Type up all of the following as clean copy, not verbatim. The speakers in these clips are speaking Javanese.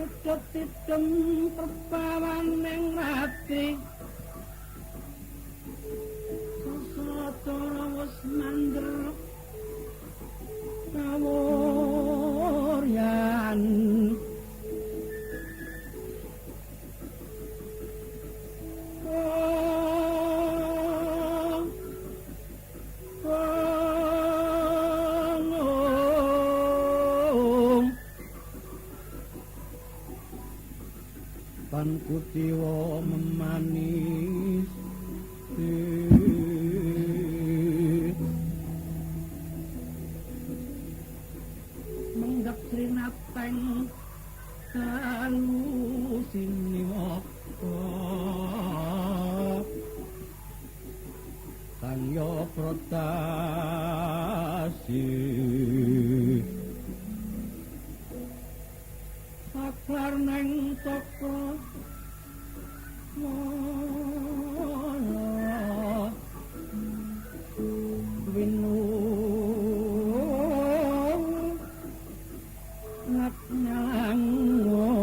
Tidung perpawaning rati Sasatara wis mandheg kawuryan Pan kutiwa memanis menggap srinateng kalu siniwa kanya protasi aklar neng toko winu ngak nyangut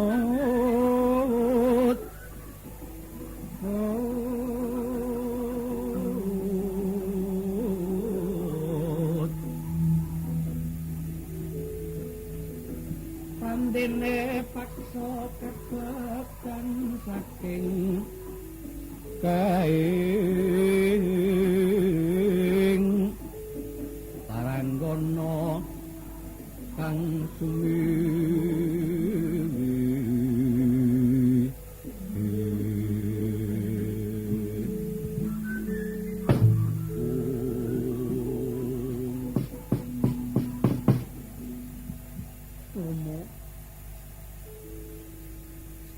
pandene paksa kebekan saking kaing paranggana kang sumiwi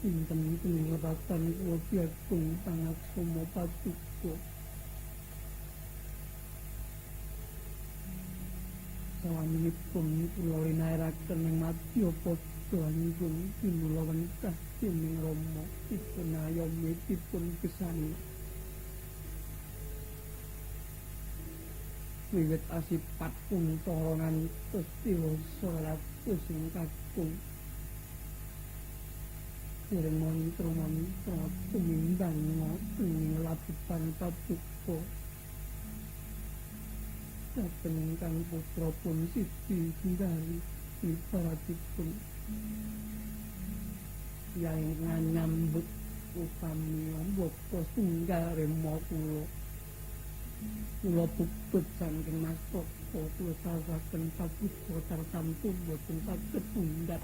Sinten penglebatan kula biagung pangaksama paduka sawanipun kula linairaken ing madya padha anjung pinula wentah dening Rama dipun ayomi dipun gesani wiwit asipat untara ngantos diwasa ratus ing kakung Sering mantra tumimbang ngoten labutan paduka saben ingkang putra pun siji sindari ibaratipun yang nganyambut upami mboko tunggal remo kula puput saking mastaka kula sawaken paduka tartamtu boten saged pundhat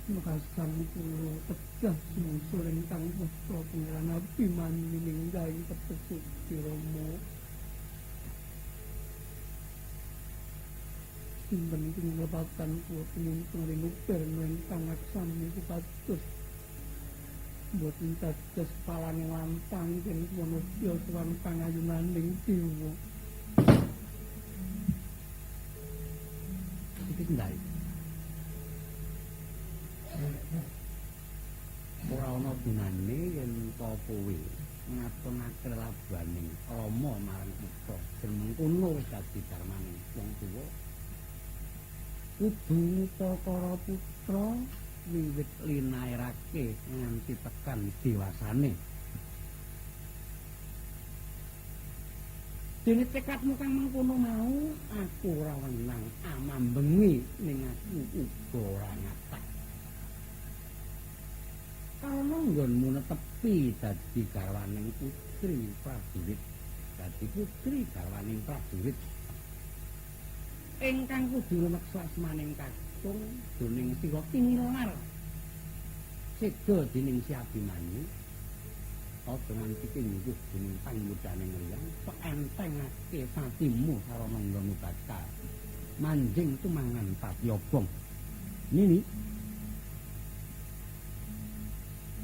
Makasang kula tegah sumusul ingkang putra pangeran Abimanyu ninggaling kepesuk Rama. Simpen pinglebatan kula pinuntun rinukir ingkang aksami kupados. Boten dados palaning lampang ken wanusya sawan pangayunaning dewa. Iki ndai. Ora ana gunane yen kowe ngatonake labaning Rama marang putra jeneng kono wis dadi darmaning wong tuwa kudu para putra wiwit linairake nganti tekan dewasane dene tekadmu kang mengkono mau aku ora wenang amambengi ning aku uga ora ngatak Karena nggonmu netepi dadi garwaning putri prajurit, dadi putri garwaning prajurit. Ingkang kudu rumeksa asmaning kakung dening sira Kingilar. Seda dening Si Abimanyu. Aja nganti kingguh dening pangmudaning Riyang, peentengake patimu sarana nggonmu bakal manjing tumangan Patyabong. Nini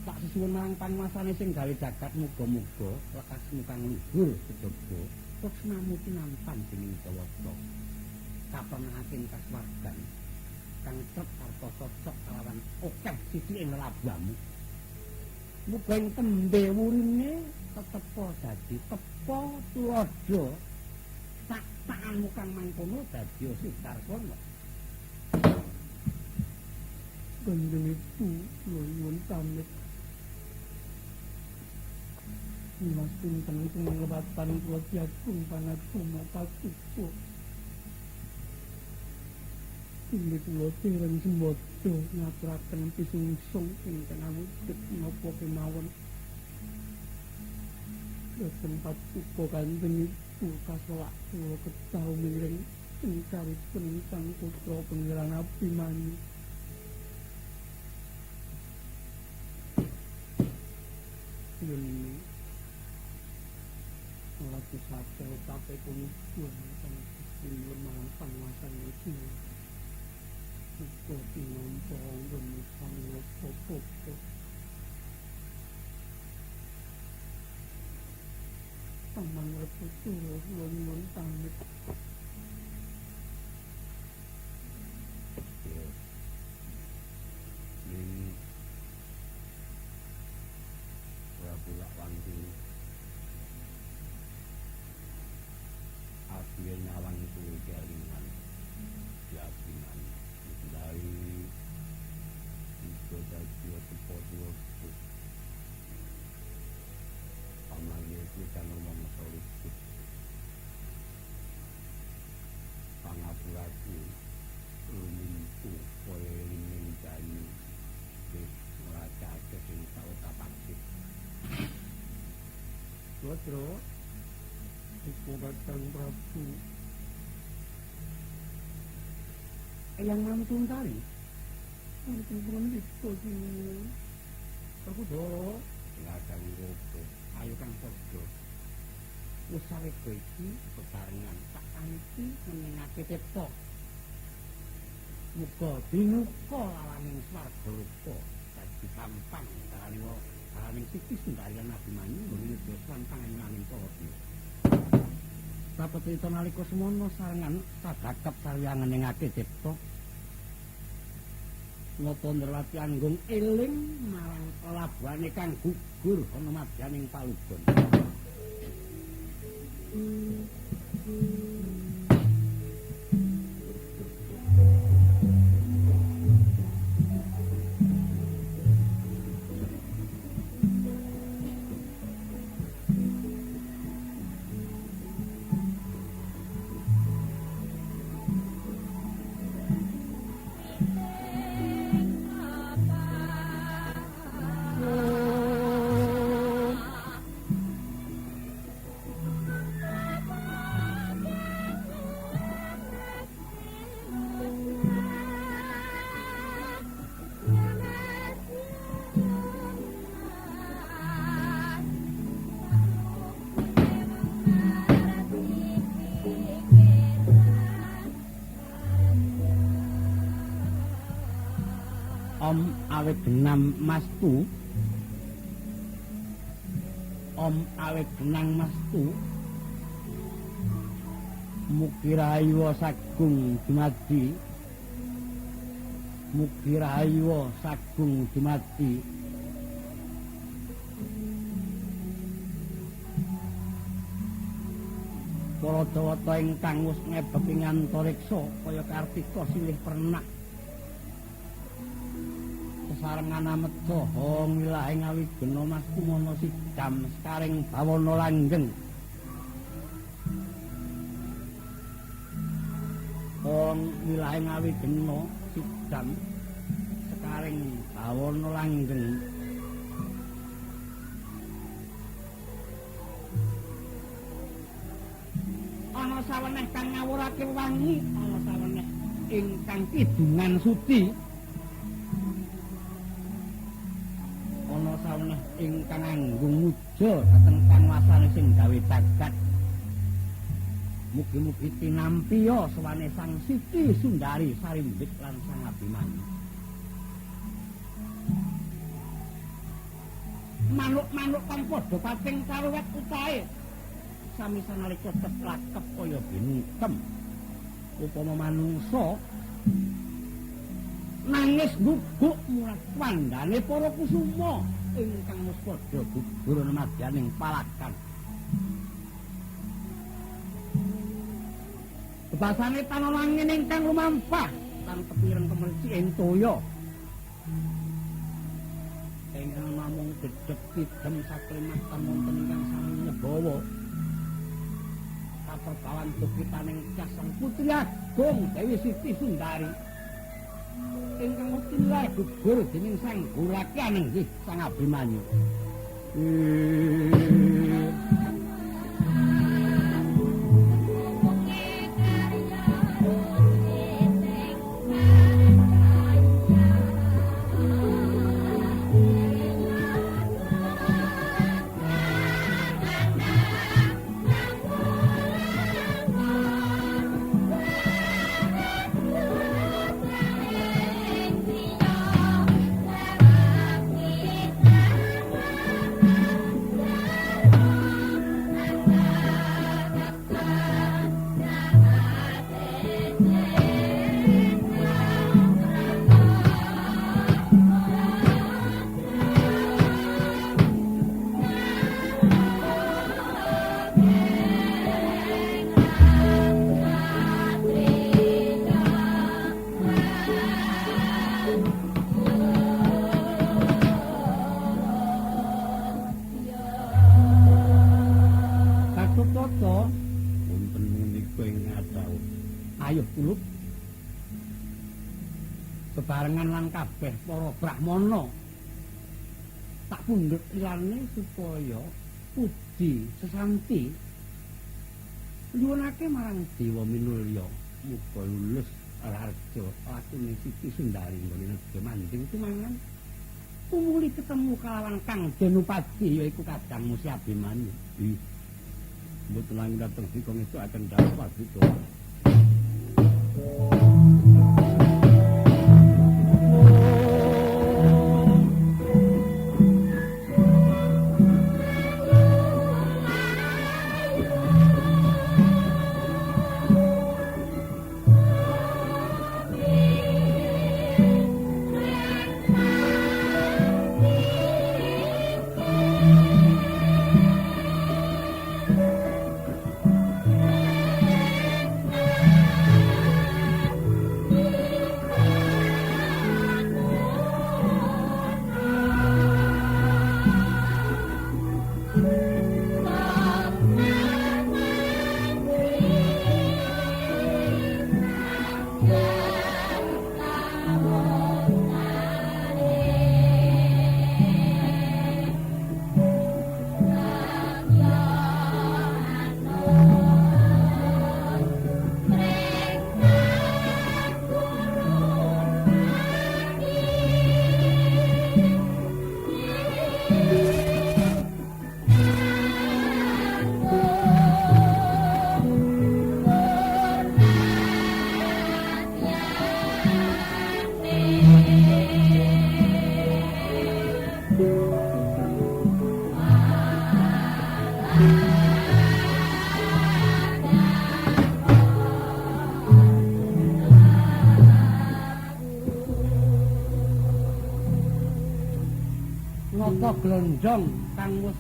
tak sesuwun marang panguwasane sing gawe jagat muga-muga lekasmu kang luhur sejaba tresnamu pinampan dening Dewata kapenaking kaswargan kang cep sarta cocok kalawan akeh sisi ing labamu muga ing tembe wurine tetepa dadi tepa tuladha saktaanmu kang mangkono dadi sitar kono Panjenenganipun nuwun pamit. Mas pinten sumanglebatan kula diagung pangatuna patuko. Inggih kula dereng sembodo ngaturaken pisungsung ingkang amujud menapa kemawon. Tempat patuko kanjeng ibu kasolak kula ketau miring ingkaripun sang putra Pangeran Abimanyu. Yen lagi sadar sampai pun sang Gusti marang panguwasan iki. Kok tinampa ngene sang opo-opo. Paman reputu nuwun pamit. Putra iku Kakang Prabu Eyang Mantun tari Mantun pun itu aku doro Kakang Robo ayo Kang Podo usahe kowe iki peparingan tak anti menengake tepok muga dinuka lawaning swarga rupa dadi pampang kalaning sisi Sundarian Abimanyu nggone Deswan pangayoning para Sapet itu nalika semono sarengan sadakep saryangan nengake cipta napa nderwati anggung eling marang labuhane kang gugur ana madyaning palubon. Om awet genam mastu Om awet genang mastu mugi rahayu sagung dumadi mugi rahayu sagung dumadi para dewata ingkang wis ngebepi ngantariksa kaya Kartika silih pernak sarengan ametsa hong wilahing awigena mas kumono sidam sekaring bawana langgeng hong wilahing awigena sidam sekaring bawana langgeng ana saweneh kang ngawurake wangi ana saweneh ingkang kidungan suci saweneh ingkang anggung muja dhateng panguwasane sing gawe jagat mugi-mugi tinampiya sawane Sang Siti Sundari Sarimbit lan Sang Abimanyu manuk-manuk kang padha pating karuwet utahe sami sanalika ceplakep kaya bingkem upama manungsa nangis guguk mulat wandane para kusuma ingkang wis padha gugur madyaning palakan. Bebasane tanah langit ingkang lumampah lan tepireng kemerci ing toya ingkang namung gedhek tidem saklimat wonten ingkang sami nyebawa kaperbawan bukitaning cas sang putri agung Dewi Siti Sundari ingkang tinlar gugur dening sang Gurakan nggih sang Abimanyu. Bebarengan lan kabeh para brahmana tak pundhut ilane supaya puji sesanti nyuwunake marang Dewa Minulya muga lulus raja lakune Siti Sundari nggone negeri Manding tumangan tumuli ketemu kalawan Kang Denupati yaiku kadangmu si Abimanyu. Mboten langit dateng dikong itu akan dapat itu. Nata glonjong kang wis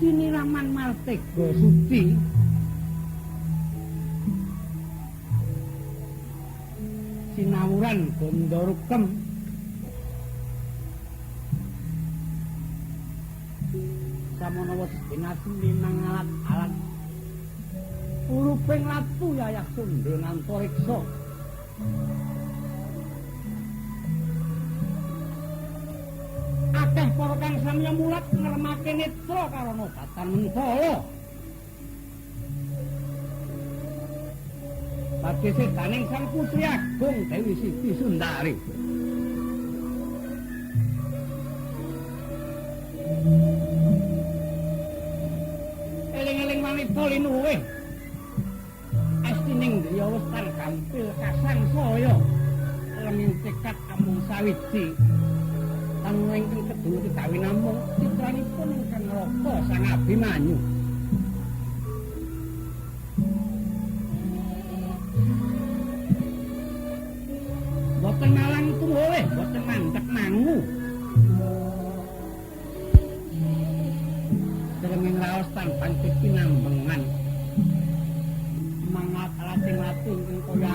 siniraman Martega Suci sinawuran Gondorukem samono wis binasi minang alat-alat uruping latu Yayak Sundha Antariksa akeh para kang samya mulat ngremake netra karana batan mentala badhe sedaning sang putri agung Dewi Siti Sundari eling-eling wanita linuwih estining griya wis gampil kasangsaya leming tekad amung sawiji lan ingkang kedua digawe namung citranipun ingkang raka sang Abimanyu. Boten malang tunggalih, boten mandhek mangu. Derenging raos tanpa pinambengan. Mangat lajeng latu ingkang kaya